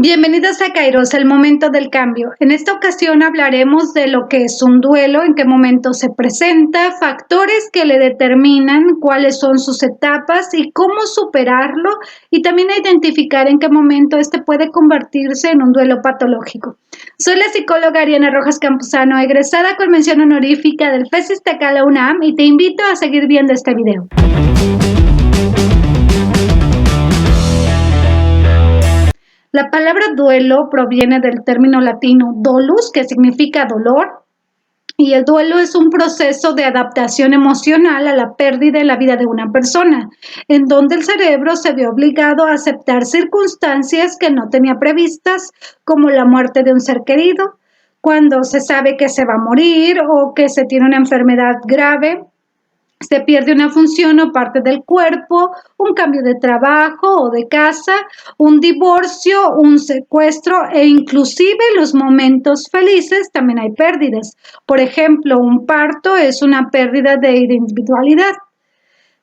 Bienvenidos a Kairos, el momento del cambio. En esta ocasión hablaremos de lo que es un duelo, en qué momento se presenta, factores que le determinan, cuáles son sus etapas y cómo superarlo, y también a identificar en qué momento este puede convertirse en un duelo patológico. Soy la psicóloga Ariana Rojas Campuzano, egresada con mención honorífica del FES Iztacala UNAM, y te invito a seguir viendo este video. La palabra duelo proviene del término latino dolus, que significa dolor, y el duelo es un proceso de adaptación emocional a la pérdida en la vida de una persona, en donde el cerebro se ve obligado a aceptar circunstancias que no tenía previstas, como la muerte de un ser querido, cuando se sabe que se va a morir o que se tiene una enfermedad grave. Se pierde una función o parte del cuerpo, un cambio de trabajo o de casa, un divorcio, un secuestro e inclusive los momentos felices también hay pérdidas. Por ejemplo, un parto es una pérdida de individualidad.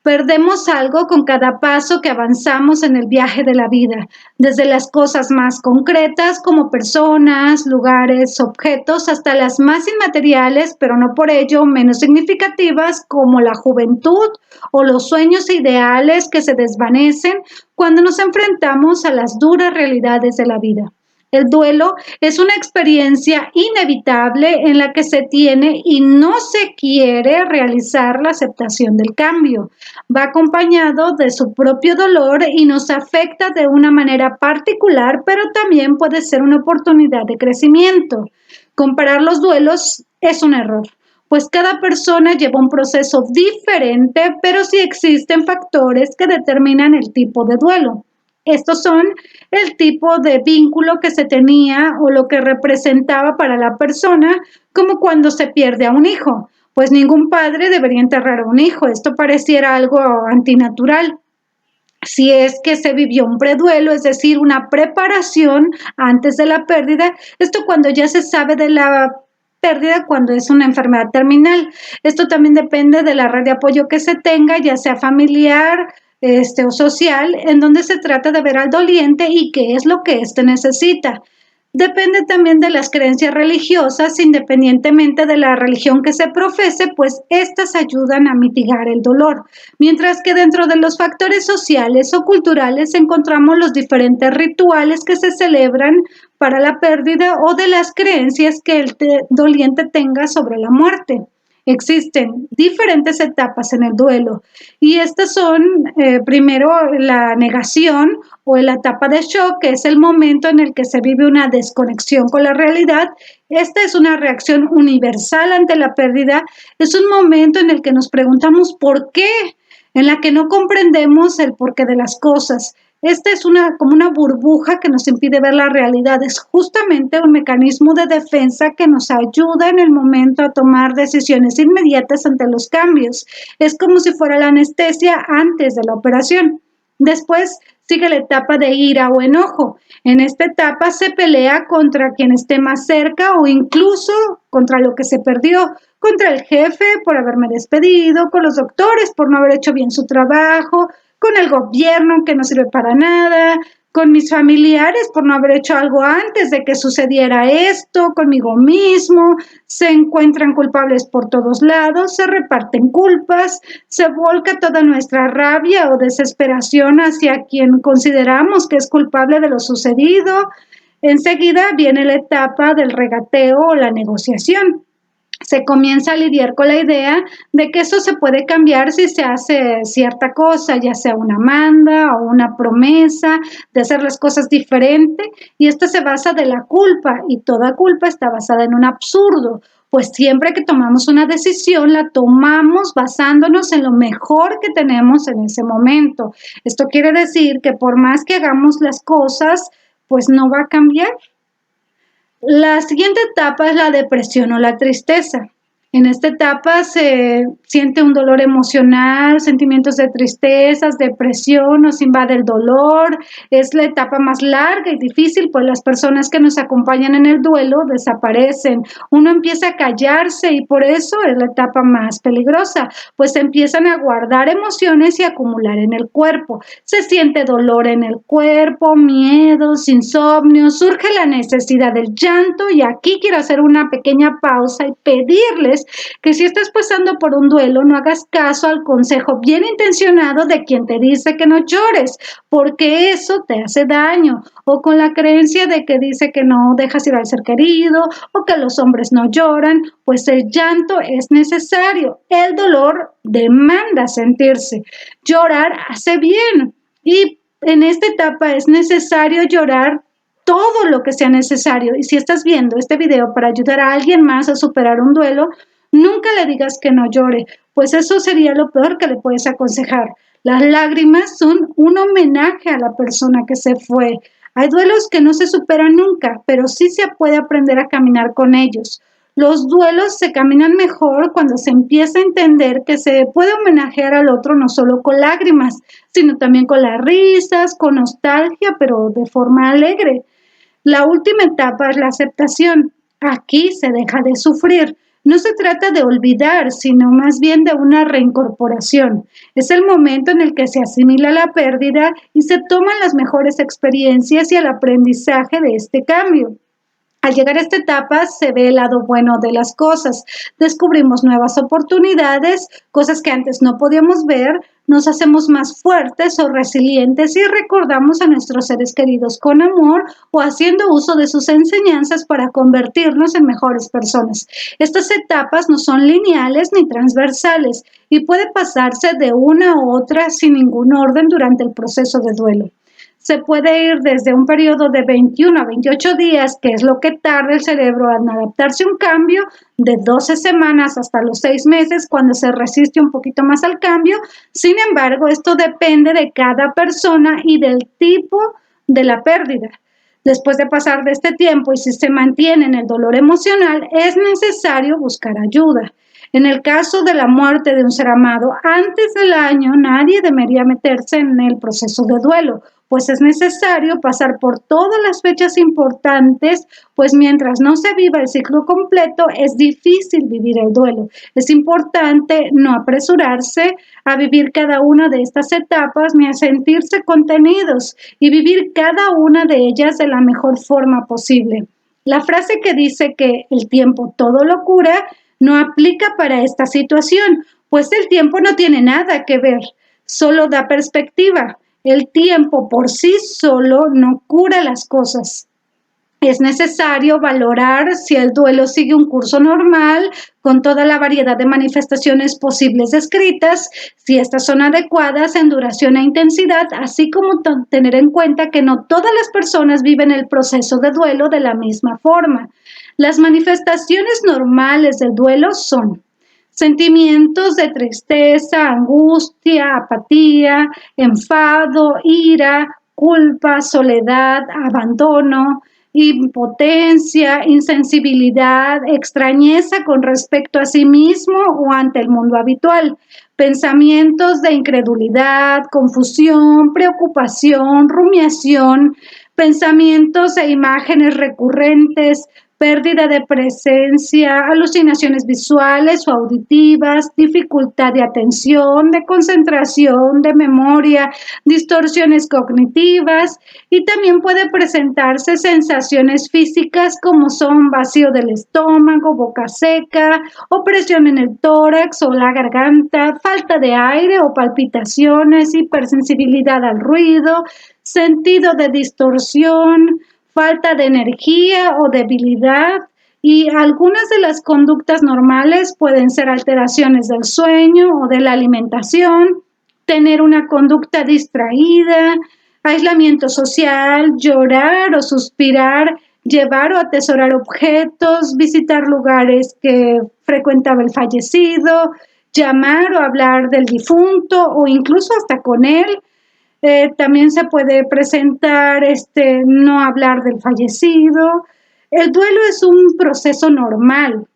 Perdemos algo con cada paso que avanzamos en el viaje de la vida, desde las cosas más concretas como personas, lugares, objetos, hasta las más inmateriales, pero no por ello menos significativas, como la juventud o los sueños ideales que se desvanecen cuando nos enfrentamos a las duras realidades de la vida. El duelo es una experiencia inevitable en la que se tiene y no se quiere realizar la aceptación del cambio. Va acompañado de su propio dolor y nos afecta de una manera particular, pero también puede ser una oportunidad de crecimiento. Comparar los duelos es un error, pues cada persona lleva un proceso diferente, pero sí existen factores que determinan el tipo de duelo. Estos son el tipo de vínculo que se tenía o lo que representaba para la persona, como cuando se pierde a un hijo, pues ningún padre debería enterrar a un hijo. Esto pareciera algo antinatural. Si es que se vivió un preduelo, es decir, una preparación antes de la pérdida, esto cuando ya se sabe de la pérdida cuando es una enfermedad terminal. Esto también depende de la red de apoyo que se tenga, ya sea familiar, o social, en donde se trata de ver al doliente y qué es lo que éste necesita. Depende también de las creencias religiosas, independientemente de la religión que se profese, pues estas ayudan a mitigar el dolor. Mientras que dentro de los factores sociales o culturales encontramos los diferentes rituales que se celebran para la pérdida o de las creencias que el doliente tenga sobre la muerte. Existen diferentes etapas en el duelo y estas son primero la negación o la etapa de shock, que es el momento en el que se vive una desconexión con la realidad. Esta es una reacción universal ante la pérdida, es un momento en el que nos preguntamos por qué, en la que no comprendemos el porqué de las cosas. Esta es como una burbuja que nos impide ver la realidad. Es justamente un mecanismo de defensa que nos ayuda en el momento a tomar decisiones inmediatas ante los cambios. Es como si fuera la anestesia antes de la operación. Después sigue la etapa de ira o enojo. En esta etapa se pelea contra quien esté más cerca o incluso contra lo que se perdió, contra el jefe por haberme despedido, con los doctores por no haber hecho bien su trabajo, con el gobierno que no sirve para nada, con mis familiares por no haber hecho algo antes de que sucediera esto, conmigo mismo. Se encuentran culpables por todos lados, se reparten culpas, se volca toda nuestra rabia o desesperación hacia quien consideramos que es culpable de lo sucedido. Enseguida viene la etapa del regateo o la negociación. Se comienza a lidiar con la idea de que eso se puede cambiar si se hace cierta cosa, ya sea una manda o una promesa de hacer las cosas diferente, y esto se basa de la culpa, y toda culpa está basada en un absurdo, pues siempre que tomamos una decisión la tomamos basándonos en lo mejor que tenemos en ese momento. Esto quiere decir que por más que hagamos las cosas, pues no va a cambiar. La siguiente etapa es la depresión o la tristeza. En esta etapa se siente un dolor emocional, sentimientos de tristezas, depresión, nos invade el dolor. Es la etapa más larga y difícil, pues las personas que nos acompañan en el duelo desaparecen. Uno empieza a callarse y por eso es la etapa más peligrosa, pues se empiezan a guardar emociones y a acumular en el cuerpo. Se siente dolor en el cuerpo, miedos, insomnio, surge la necesidad del llanto y aquí quiero hacer una pequeña pausa y pedirles que si estás pasando por un duelo, no hagas caso al consejo bien intencionado de quien te dice que no llores, porque eso te hace daño, o con la creencia de que dice que no dejas ir al ser querido, o que los hombres no lloran, pues el llanto es necesario. El dolor demanda sentirse. Llorar hace bien y en esta etapa es necesario llorar todo lo que sea necesario. Y si estás viendo este video para ayudar a alguien más a superar un duelo, nunca le digas que no llore, pues eso sería lo peor que le puedes aconsejar. Las lágrimas son un homenaje a la persona que se fue. Hay duelos que no se superan nunca, pero sí se puede aprender a caminar con ellos. Los duelos se caminan mejor cuando se empieza a entender que se puede homenajear al otro no solo con lágrimas, sino también con las risas, con nostalgia, pero de forma alegre. La última etapa es la aceptación. Aquí se deja de sufrir. No se trata de olvidar, sino más bien de una reincorporación. Es el momento en el que se asimila la pérdida y se toman las mejores experiencias y el aprendizaje de este cambio. Al llegar a esta etapa se ve el lado bueno de las cosas, descubrimos nuevas oportunidades, cosas que antes no podíamos ver, nos hacemos más fuertes o resilientes y recordamos a nuestros seres queridos con amor o haciendo uso de sus enseñanzas para convertirnos en mejores personas. Estas etapas no son lineales ni transversales y puede pasarse de una a otra sin ningún orden durante el proceso de duelo. Se puede ir desde un periodo de 21 a 28 días, que es lo que tarda el cerebro en adaptarse a un cambio, de 12 semanas hasta los 6 meses, cuando se resiste un poquito más al cambio. Sin embargo, esto depende de cada persona y del tipo de la pérdida. Después de pasar de este tiempo y si se mantiene en el dolor emocional, es necesario buscar ayuda. En el caso de la muerte de un ser amado, antes del año nadie debería meterse en el proceso de duelo, pues es necesario pasar por todas las fechas importantes, pues mientras no se viva el ciclo completo es difícil vivir el duelo. Es importante no apresurarse a vivir cada una de estas etapas ni a sentirse contenidos y vivir cada una de ellas de la mejor forma posible. La frase que dice que el tiempo todo lo cura no aplica para esta situación, pues el tiempo no tiene nada que ver, solo da perspectiva. El tiempo por sí solo no cura las cosas. Es necesario valorar si el duelo sigue un curso normal, con toda la variedad de manifestaciones posibles descritas, si estas son adecuadas en duración e intensidad, así como tener en cuenta que no todas las personas viven el proceso de duelo de la misma forma. Las manifestaciones normales del duelo son sentimientos de tristeza, angustia, apatía, enfado, ira, culpa, soledad, abandono, impotencia, insensibilidad, extrañeza con respecto a sí mismo o ante el mundo habitual, pensamientos de incredulidad, confusión, preocupación, rumiación, pensamientos e imágenes recurrentes, pérdida de presencia, alucinaciones visuales o auditivas, dificultad de atención, de concentración, de memoria, distorsiones cognitivas y también puede presentarse sensaciones físicas como son vacío del estómago, boca seca, opresión en el tórax o la garganta, falta de aire o palpitaciones, hipersensibilidad al ruido, sentido de distorsión, falta de energía o debilidad, y algunas de las conductas normales pueden ser alteraciones del sueño o de la alimentación, tener una conducta distraída, aislamiento social, llorar o suspirar, llevar o atesorar objetos, visitar lugares que frecuentaba el fallecido, llamar o hablar del difunto o incluso hasta con él. También se puede presentar no hablar del fallecido. El duelo es un proceso normal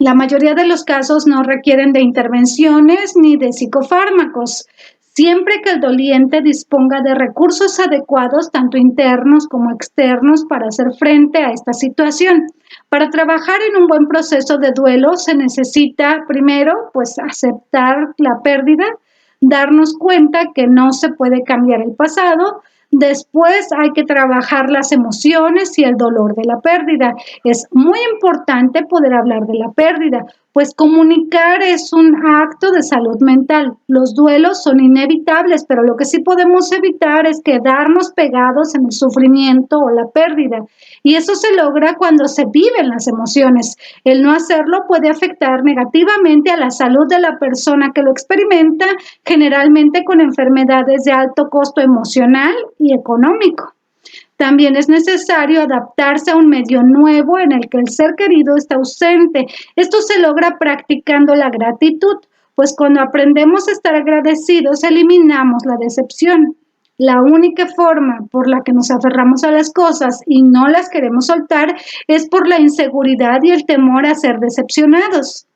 La mayoría de los casos no requieren de intervenciones ni de psicofármacos, siempre que el doliente disponga de recursos adecuados, tanto internos como externos, para hacer frente a esta situación. Para trabajar en un buen proceso de duelo se necesita primero, pues, aceptar la pérdida, darnos cuenta que no se puede cambiar el pasado. Después hay que trabajar las emociones y el dolor de la pérdida. Es muy importante poder hablar de la pérdida, pues comunicar es un acto de salud mental. Los duelos son inevitables, pero lo que sí podemos evitar es quedarnos pegados en el sufrimiento o la pérdida. Y eso se logra cuando se viven las emociones. El no hacerlo puede afectar negativamente a la salud de la persona que lo experimenta, generalmente con enfermedades de alto costo emocional y económico. También es necesario adaptarse a un medio nuevo en el que el ser querido está ausente. Esto se logra practicando la gratitud, pues cuando aprendemos a estar agradecidos, eliminamos la decepción. La única forma por la que nos aferramos a las cosas y no las queremos soltar es por la inseguridad y el temor a ser decepcionados.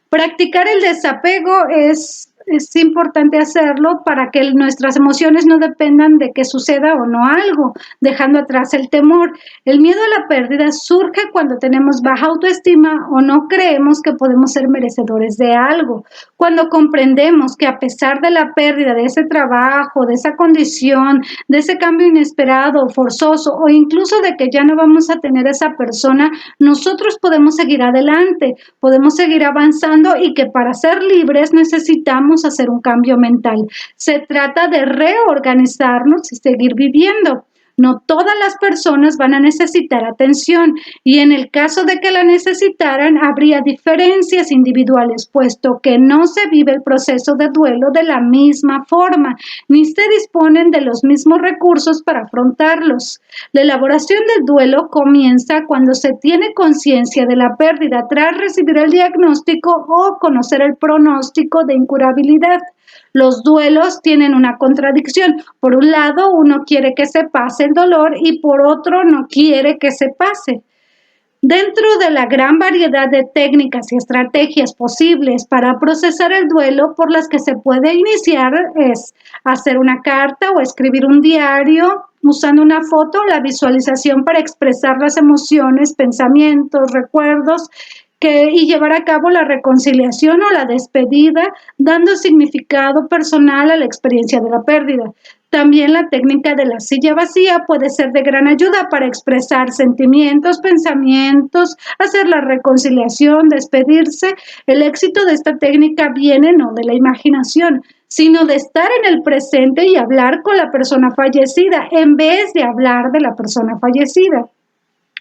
Practicar el desapego es importante hacerlo para que nuestras emociones no dependan de que suceda o no algo, dejando atrás el temor. El miedo a la pérdida surge cuando tenemos baja autoestima o no creemos que podemos ser merecedores de algo. Cuando comprendemos que a pesar de la pérdida de ese trabajo, de esa condición, de ese cambio inesperado o forzoso, o incluso de que ya no vamos a tener a esa persona, nosotros podemos seguir adelante, podemos seguir avanzando, y que para ser libres necesitamos hacer un cambio mental. Se trata de reorganizarnos y seguir viviendo. No todas las personas van a necesitar atención, y en el caso de que la necesitaran habría diferencias individuales, puesto que no se vive el proceso de duelo de la misma forma, ni se disponen de los mismos recursos para afrontarlos. La elaboración del duelo comienza cuando se tiene conciencia de la pérdida tras recibir el diagnóstico o conocer el pronóstico de incurabilidad. Los duelos tienen una contradicción. Por un lado, uno quiere que se pase el dolor y por otro no quiere que se pase. Dentro de la gran variedad de técnicas y estrategias posibles para procesar el duelo, por las que se puede iniciar es hacer una carta o escribir un diario usando una foto, la visualización para expresar las emociones, pensamientos, recuerdos, y llevar a cabo la reconciliación o la despedida, dando significado personal a la experiencia de la pérdida. También la técnica de la silla vacía puede ser de gran ayuda para expresar sentimientos, pensamientos, hacer la reconciliación, despedirse. El éxito de esta técnica viene no de la imaginación, sino de estar en el presente y hablar con la persona fallecida en vez de hablar de la persona fallecida.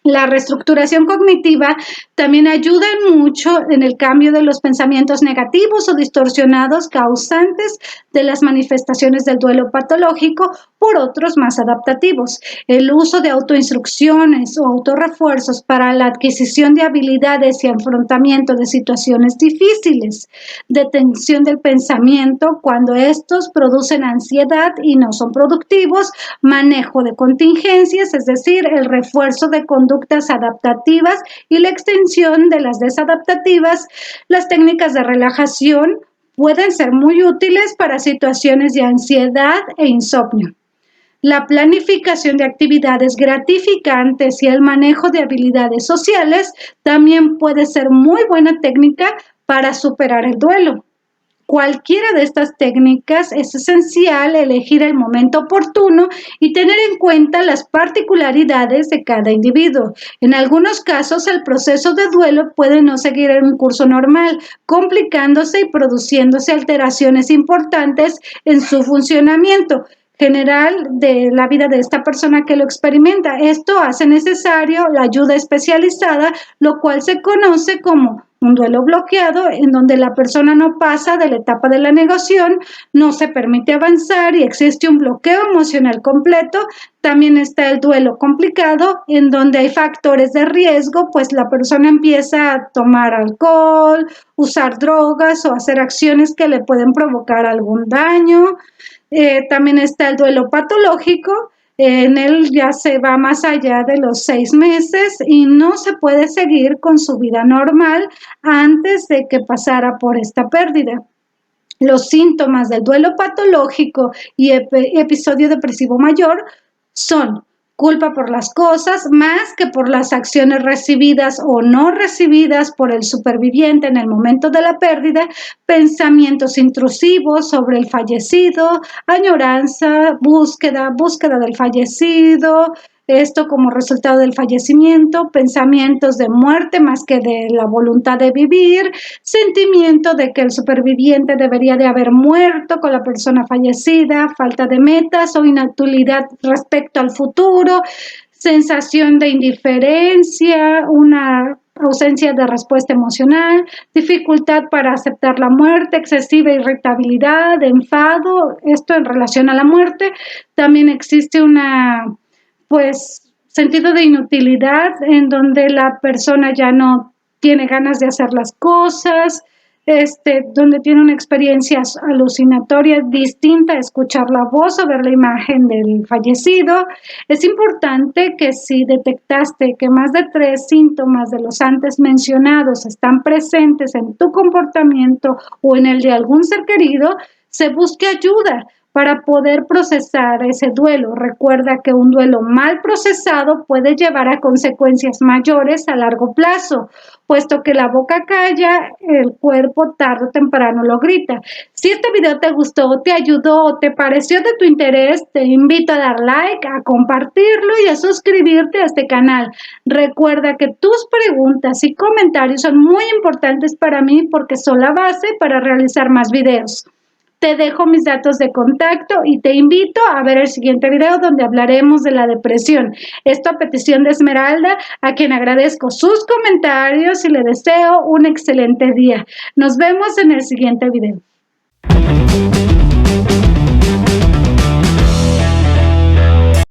La reestructuración cognitiva también ayuda mucho en el cambio de los pensamientos negativos o distorsionados causantes de las manifestaciones del duelo patológico por otros más adaptativos. El uso de autoinstrucciones o autorrefuerzos para la adquisición de habilidades y afrontamiento de situaciones difíciles. Detención del pensamiento cuando estos producen ansiedad y no son productivos. Manejo de contingencias, es decir, el refuerzo de conductas adaptativas y la extensión de las desadaptativas. Las técnicas de relajación pueden ser muy útiles para situaciones de ansiedad e insomnio. La planificación de actividades gratificantes y el manejo de habilidades sociales también puede ser muy buena técnica para superar el duelo. Cualquiera de estas técnicas es esencial elegir el momento oportuno y tener en cuenta las particularidades de cada individuo. En algunos casos, el proceso de duelo puede no seguir en un curso normal, complicándose y produciéndose alteraciones importantes en su funcionamiento general de la vida de esta persona que lo experimenta. Esto hace necesario la ayuda especializada, lo cual se conoce como un duelo bloqueado, en donde la persona no pasa de la etapa de la negación, no se permite avanzar y existe un bloqueo emocional completo. También está el duelo complicado, en donde hay factores de riesgo, pues la persona empieza a tomar alcohol, usar drogas o hacer acciones que le pueden provocar algún daño. También está el duelo patológico, En él ya se va más allá de los 6 meses y no se puede seguir con su vida normal antes de que pasara por esta pérdida. Los síntomas del duelo patológico y episodio depresivo mayor son culpa por las cosas más que por las acciones recibidas o no recibidas por el superviviente en el momento de la pérdida, pensamientos intrusivos sobre el fallecido, añoranza, búsqueda del fallecido, esto como resultado del fallecimiento, pensamientos de muerte más que de la voluntad de vivir, sentimiento de que el superviviente debería de haber muerto con la persona fallecida, falta de metas o inactividad respecto al futuro, sensación de indiferencia, una ausencia de respuesta emocional, dificultad para aceptar la muerte, excesiva irritabilidad, enfado, esto en relación a la muerte. También existe sentido de inutilidad en donde la persona ya no tiene ganas de hacer las cosas, donde tiene una experiencia alucinatoria distinta a escuchar la voz o ver la imagen del fallecido. Es importante que si detectaste que más de 3 síntomas de los antes mencionados están presentes en tu comportamiento o en el de algún ser querido, se busque ayuda para poder procesar ese duelo. Recuerda que un duelo mal procesado puede llevar a consecuencias mayores a largo plazo, puesto que la boca calla, el cuerpo tarde o temprano lo grita. Si este video te gustó, te ayudó o te pareció de tu interés, te invito a dar like, a compartirlo y a suscribirte a este canal. Recuerda que tus preguntas y comentarios son muy importantes para mí porque son la base para realizar más videos. Te dejo mis datos de contacto y te invito a ver el siguiente video donde hablaremos de la depresión. Esto a petición de Esmeralda, a quien agradezco sus comentarios y le deseo un excelente día. Nos vemos en el siguiente video.